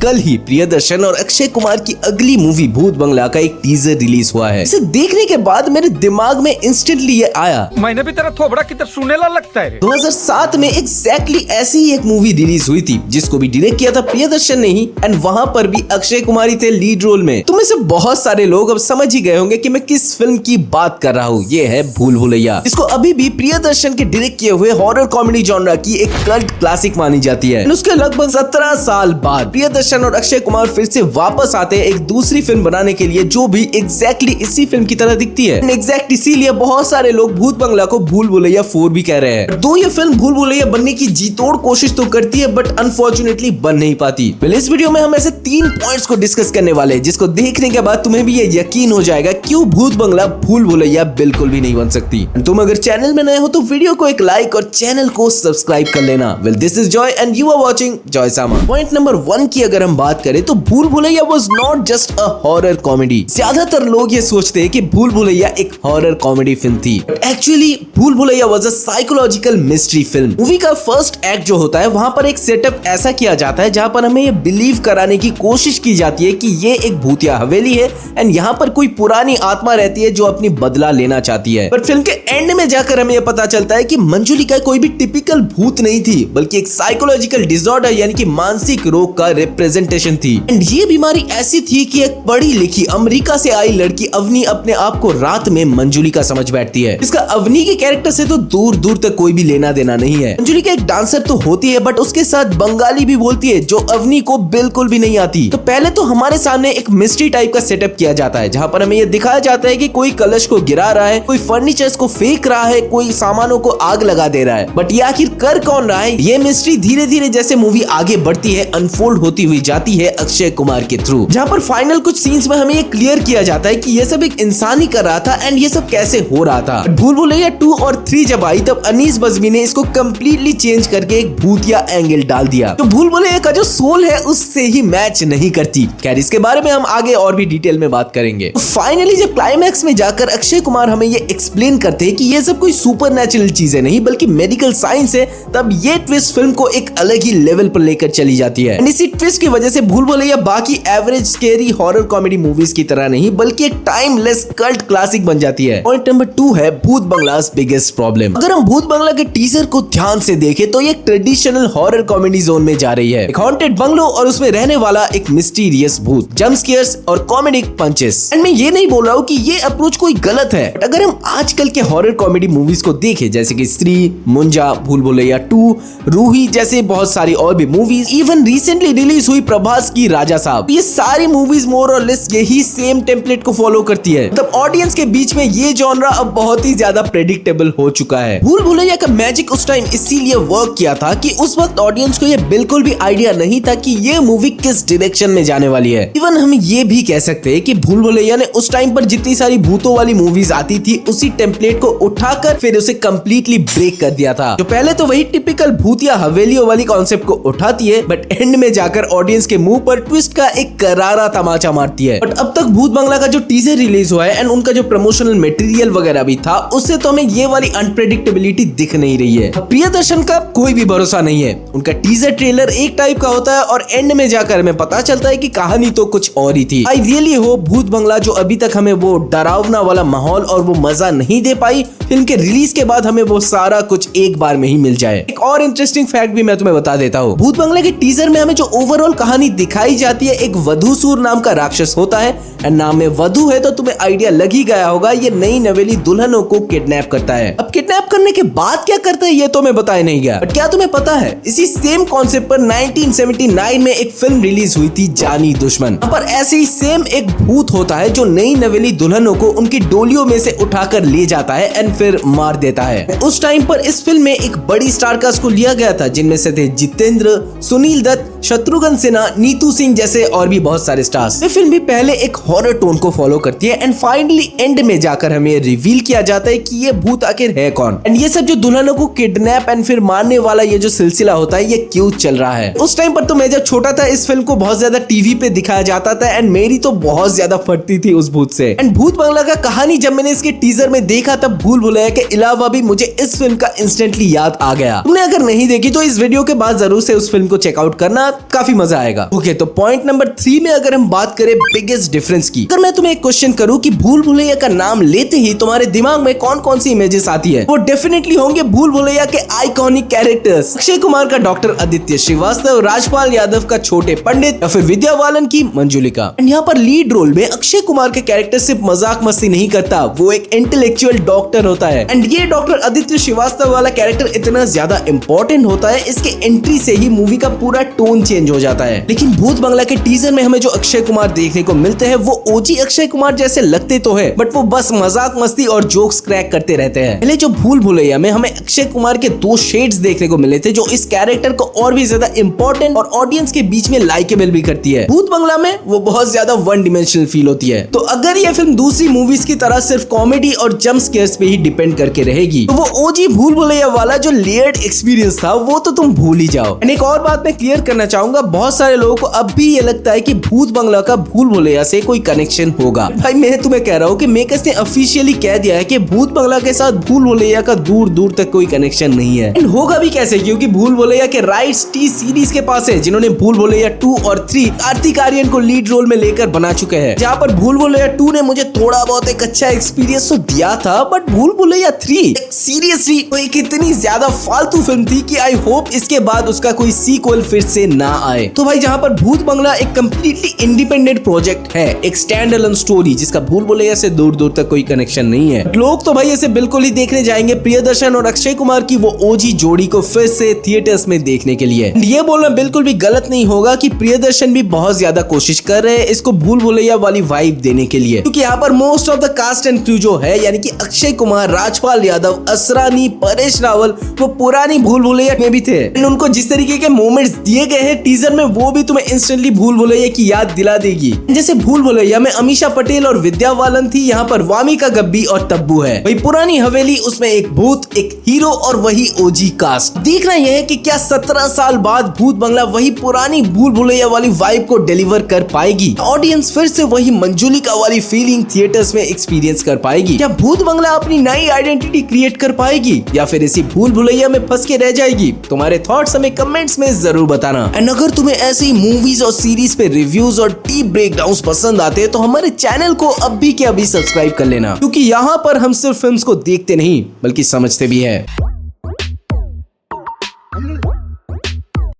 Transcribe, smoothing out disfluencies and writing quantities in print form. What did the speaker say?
कल ही प्रियदर्शन और अक्षय कुमार की अगली मूवी भूत बंगला का एक टीजर रिलीज हुआ है। इसे देखने के बाद मेरे दिमाग में इंस्टेंटली ये आया, मैंने भी तेरा थोबड़ा कितना सुनेला लगता है। 2007 में एग्जैक्टली ऐसी ही एक मूवी रिलीज हुई थी जिसको भी डायरेक्ट किया था प्रियदर्शन ने ही, एंड वहां पर भी अक्षय कुमार ही थे लीड रोल में। तुम में से बहुत सारे लोग अब समझ ही गए होंगे कि मैं किस फिल्म की बात कर रहा हूँ। ये है भूल भुलैया, जिसको अभी भी प्रियदर्शन के डायरेक्ट किए हुए हॉरर कॉमेडी जॉनरा की एक कल्ट क्लासिक मानी जाती है। उसके लगभग 17 साल बाद प्रियदर्शन और अक्षय कुमार फिर से वापस आते हैं एक दूसरी फिल्म बनाने के लिए, जो भी एग्जैक्टली इसी फिल्म की तरह दिखती है। एग्जैक्ट इसीलिए बहुत सारे लोग भूत बंगला को भूल भुलैया 4 भी कह रहे हैं। दो ये फिल्म भूल भुलैया बनने की जी तोड़ कोशिश तो करती है, बट अनफॉर्चुनेटली बन नहीं पाती। इस वीडियो में हम ऐसे 3 पॉइंट्स को डिस्कस करने वाले हैं, जिसको देखने के बाद तुम्हें भी ये यकीन हो जाएगा क्यों भूत बंगला भूल भुलैया बिल्कुल भी नहीं बन सकती। तुम अगर चैनल में नए हो तो वीडियो को एक लाइक और चैनल को सब्सक्राइब कर लेना। Well, this is Joy and you are watching Joy Sama. Point number 1 की अगर हम बात करें तो Bhool Bhulaiyaa was not just a horror comedy. ज्यादातर लोग ये सोचते हैं कि भूल भुलैया एक हॉरर कॉमेडी फिल्म थी, actually Bhool Bhulaiyaa was a psychological mystery film. Movie का फर्स्ट एक्ट जो होता है वहां पर एक सेटअप ऐसा किया जाता है जहां पर हमें ये बिलीव कराने की कोशिश की जाती है कि ये एक भूतिया हवेली है एंड यहाँ पर कोई पुरानी आत्मा रहती है जो अपनी बदला लेना चाहती है। बट फिल्म के एंड में जाकर हमें ये पता चलता है कि मंजुलिका कोई भी टिपिकल भूत नहीं थी, बल्कि एक साइकोलॉजिकल डिसऑर्डर यानी कि मानसिक रोग का रिप्रेजेंटेशन थी। एंड ये बीमारी ऐसी थी कि एक पढ़ी लिखी अमेरिका से आई लड़की अवनी अपने आप को रात में मंजुलिका समझ बैठती है। इसका अवनी के कैरेक्टर से तो दूर दूर तक कोई भी लेना देना नहीं है। मंजुलिका एक डांसर तो होती है, बट उसके साथ बंगाली भी बोलती है जो अवनी को बिल्कुल भी नहीं आती। तो पहले तो हमारे सामने एक मिस्ट्री टाइप का सेटअप किया जाता है, जहां पर हमें यह दिखाया जाता है कि कोई कलश को गिरा रहा है, कोई फर्नीचर्स को फेंक रहा है, कोई सामानों को आग लगा दे रहा है। बट ये आखिर कर कौन रहा है, ये मिस्ट्री धीरे धीरे जैसे मूवी आगे बढ़ती है अनफोल्ड होती हुई जाती है अक्षय कुमार के थ्रू, जहां पर फाइनल कुछ सीन्स में हमें ये क्लियर किया जाता है कि ये सब एक इंसान ही कर रहा था एंड ये सब कैसे हो रहा था। भूल भुलैया 2 और 3 जब आई तब अनीस बज़मी ने इसको कंप्लीटली चेंज करके एक भूतिया एंगल डाल दिया, तो भूल भुलैया का जो सोल है उससे ही मैच नहीं करती। खैर, इसके बारे में हम आगे और भी डिटेल में बात करेंगे। फाइनली जब क्लाइमैक्स में जाकर अक्षय कुमार हमें ये एक्सप्लेन करते हैं कि ये सब कोई सुपरनैचुरल चीजें नहीं बल्कि मेडिकल साइंस है, तब ये ट्विस्ट फिल्म को एक अलग ही लेवल पर लेकर चली जाती है। इसी ट्विस्ट की वजह से भूल भुलैया बाकी average scary horror comedy movies की तरह नहीं बल्कि एक टाइमलेस कल्ट क्लासिक बन जाती है। पॉइंट नंबर 2 है भूत बंगला's बिगेस्ट प्रॉब्लम। अगर हम भूत बंगला के टीजर को ध्यान से देखें तो ये ट्रेडिशनल हॉरर कॉमेडी जोन में जा रही है। एक हॉन्टेड बंगलो और उसमें रहने वाला एक मिस्टीरियस भूत, जंप स्केयर्स और कॉमेडिक पंचेस। एंड मैं ये नहीं बोल रहा हूँ कि ये अप्रोच कोई गलत है, बट अगर हम आजकल के हॉरर कॉमेडी मूवीज को देखें जैसे कि स्त्री, मुंजा, भूल भुलैया 2, रूही जैसे बहुत सारी और भी मूवीज, इवन रिसेंटली रिलीज हुई प्रभास की राजा साहब, ये सारी मूवीज मोर और लेस यही सेम टेम्पलेट को फॉलो करती है। मतलब ऑडियंस के बीच में ये जॉनरा अब बहुत ही ज्यादा प्रेडिक्टेबल हो चुका है। भूल भुलैया का मैजिक उस टाइम इसीलिए वर्क किया था कि उस वक्त ऑडियंस को ये बिल्कुल भी आइडिया नहीं था कि ये मूवी किस डायरेक्शन में जाने वाली है। इवन हम ये भी कह सकते हैं कि भूल भुलैया ने उस टाइम पर जितनी सारी भूतों वाली मूवीज आती थी उसी टेम्पलेट को उठाकर फिर उसे कंप्लीटली ब्रेक कर दिया था। जो पहले तो वही टिपिकल भूतिया हवेलियों वाली कॉन्सेप्ट को उठाती है, बट एंड में जाकर ऑडियंस के मुंह पर ट्विस्ट का एक करारा तमाचा मारती है। बट अब तक भूत बंगला का जो टीजर रिलीज हुआ है एंड उनका जो प्रमोशनल मटेरियल वगैरह भी था, उससे तो हमें ये वाली अनप्रेडिक्टेबिलिटी दिख नहीं रही है। प्रियदर्शन का कोई भी भरोसा नहीं है। उनका टीजर ट्रेलर एक टाइप का होता है और एंड में जाकर हमें पता चलता है कि कहानी तो कुछ और ही थी। आई रियली होप भूत बंगला जो अभी तक हमें वो डरावना वाला माहौल और वो मजा नहीं दे पाई, फिल्म के रिलीज के बाद हमें वो सारा कुछ एक बार में ही मिल जाए। एक और इंटरेस्टिंग फैक्ट भी मैं तुम्हें बता देता हूँ। भूत बंगला के टीजर में हमें जो ओवरऑल कहानी दिखाई जाती है, एक वधूसुर नाम का राक्षस होता है एंड नाम में वधु है तो तुम्हें आइडिया लग ही गया होगा, ये नई नवेली दुल्हनों को किडनैप करता है। अब किडनैप करने के बाद क्या करता है ये तो मैं बताया नहीं गया, बट क्या तुम्हें पता है इसी सेम कॉन्सेप्ट पर 1979 में एक फिल्म रिलीज हुई थी जानी दुश्मन। पर ऐसे ही सेम एक भूत होता है जो नई नवेली दुल्हनों को उनकी डोलियों में से उठाकर ले जाता है एंड फिर मार देता है। उस टाइम पर इस फिल्म में एक बड़ी स्टार कास्ट को लिया गया था, जिनमें से थे जितेंद्र, सुनील दत्त, शत्रुघ्न सिन्हा, नीतू सिंह जैसे और भी बहुत सारे स्टार्स। ये फिल्म भी पहले एक हॉरर टोन को फॉलो करती है एंड फाइनली एंड में जाकर हमें रिवील किया जाता है कि ये भूत आखिर है कौन एंड ये सब जो दुल्हनों को किडनैप एंड फिर मारने वाला ये जो सिलसिला होता है ये क्यों चल रहा है। उस टाइम पर तो मैं जब छोटा था इस फिल्म को बहुत ज्यादा टीवी पे दिखाया जाता था एंड मेरी तो बहुत ज्यादा फटती थी उस भूत से। एंड भूत बंगला का कहानी जब मैंने इसके टीजर में देखा तब भूल भुलैया के अलावा भी मुझे इस फिल्म का इंस्टेंटली याद आ गया। तुमने अगर नहीं देखी तो इस वीडियो के बाद जरूर से उस फिल्म को चेकआउट करना। काफी मजा आएगा। ओके, तो पॉइंट नंबर 3 में अगर हम बात करें बिगेस्ट डिफरेंस की, अगर मैं तुम्हें एक क्वेश्चन करूं कि भूल भुलैया का नाम लेते ही तुम्हारे दिमाग में कौन कौन सी इमेजेस आती है, वो डेफिनेटली होंगे भूल भुलैया के आइकॉनिक कैरेक्टर्स। अक्षय कुमार का डॉक्टर आदित्य श्रीवास्तव, राजपाल यादव का छोटे पंडित, या फिर विद्या बालन की मंजुलिका। एंड यहाँ पर लीड रोल में अक्षय कुमार का कैरेक्टर सिर्फ मजाक मस्ती नहीं करता, वो एक इंटेलेक्चुअल डॉक्टर होता है। एंड ये डॉक्टर आदित्य श्रीवास्तव वाला कैरेक्टर इतना ज्यादा इंपॉर्टेंट होता है, इसके एंट्री से ही मूवी का पूरा टोन चेंज हो जाता है। लेकिन भूत बंगला के टीजर में हमें जो अक्षय कुमार देखने को मिलते हैं वो ओजी अक्षय कुमार जैसे लगते तो है, बट वो बस मजाक मस्ती और जोक्स क्रैक करते रहते हैं। पहले जो भूल भुलैया में हमें अक्षय कुमार के 2 शेड्स देखने को मिले थे, जो इस कैरेक्टर को और भी ज्यादा इंपॉर्टेंट और ऑडियंस के बीच में लाइकेबल भी करती है। भूत बंगला में वो बहुत ज्यादा वन डिमेंशनल फील होती है। तो अगर ये फिल्म दूसरी मूवीज की तरह सिर्फ कॉमेडी और जंप स्केयर्स पे ही डिपेंड करके रहेगी, तो वो ओजी भूल भुलैया वाला जो लेयर्ड एक्सपीरियंस था वो तो तुम भूल ही जाओ। एक और बात मैं क्लियर करना चाहूंगा, बहुत सारे लोगों को अब भी ये लगता है कि भूत बंगला का भूल भुलैया से कोई कनेक्शन होगा। भाई मैं तुम्हें कह रहा हूँ कि मेकर्स ने ऑफिशियली कह दिया है कि भूत बंगला के साथ भूल भुलैया का दूर दूर तक कोई कनेक्शन नहीं है। एंड होगा भी कैसे, क्योंकि भूल भुलैया के राइट्स टी सीरीज के पास है, जिन्होंने भूल भुलैया 2 और 3 कार्तिक आर्यन को लीड रोल में लेकर बना चुके हैं। जहाँ पर भूल भुलैया 2 ने मुझे थोड़ा बहुत एक अच्छा एक्सपीरियंस तो दिया था, बट भूल भुलैया 3 सीरियसली एक इतनी ज्यादा फालतू फिल्म थी कि आई होप इसके बाद उसका कोई सीक्वल फिर से ना आए। तो भाई जहाँ पर भूत बंगला एक कंप्लीटली इंडिपेंडेंट प्रोजेक्ट है, एक स्टैंड अलोन स्टोरी जिसका भूल भुलैया से दूर दूर तक कोई कनेक्शन नहीं है, लोग तो भाई इसे बिल्कुल ही देखने जाएंगे प्रियदर्शन और अक्षय कुमार की वो ओजी जोड़ी को फिर से थिएटर्स में देखने के लिए। ये बोलना बिल्कुल भी गलत नहीं होगा कि प्रियदर्शन भी बहुत ज्यादा कोशिश कर रहे हैं इसको भूल भुलैया वाली वाइब देने के लिए, क्योंकि यहाँ पर most of the cast and crew जो है, यानी कि अक्षय कुमार, राजपाल यादव, असरानी, परेश रावल, वो पुरानी भूल भुलैया में भी थे। उनको जिस तरीके के मोमेंट्स दिए गए हैं टीजर में, वो भी तुम्हें इंस्टेंटली भूल भुलैया की याद दिला देगी। जैसे भूल भुलैया में अमीषा पटेल और विद्या बालन थी, यहाँ पर वामिका गब्बी और तब्बू है। वही पुरानी हवेली, उसमें एक भूत, एक हीरो और वही ओजी कास्ट। देखना यह है कि क्या 17 साल बाद भूत बंगला वही पुरानी भूल भुलैया वाली वाइब को डिलीवर कर पाएगी, ऑडियंस फिर से वही मंजुलिका वाली फीलिंग थिएटर्स में एक्सपीरियंस कर पाएगी, क्या भूत बंगला अपनी नई आइडेंटिटी क्रिएट कर पाएगी, या फिर इसी भूल भुलैया में फंस के रह जाएगी। तुम्हारे थॉट्स हमें कमेंट्स में जरूर बताना। एंड अगर तुम्हें ऐसी मूवीज और सीरीज पे रिव्यूज और डीप ब्रेकडाउन्स पसंद आते हैं तो हमारे चैनल को अभी के अभी सब्सक्राइब कर लेना, क्योंकि यहाँ पर हम सिर्फ फिल्म्स को देखते नहीं बल्कि समझते भी है।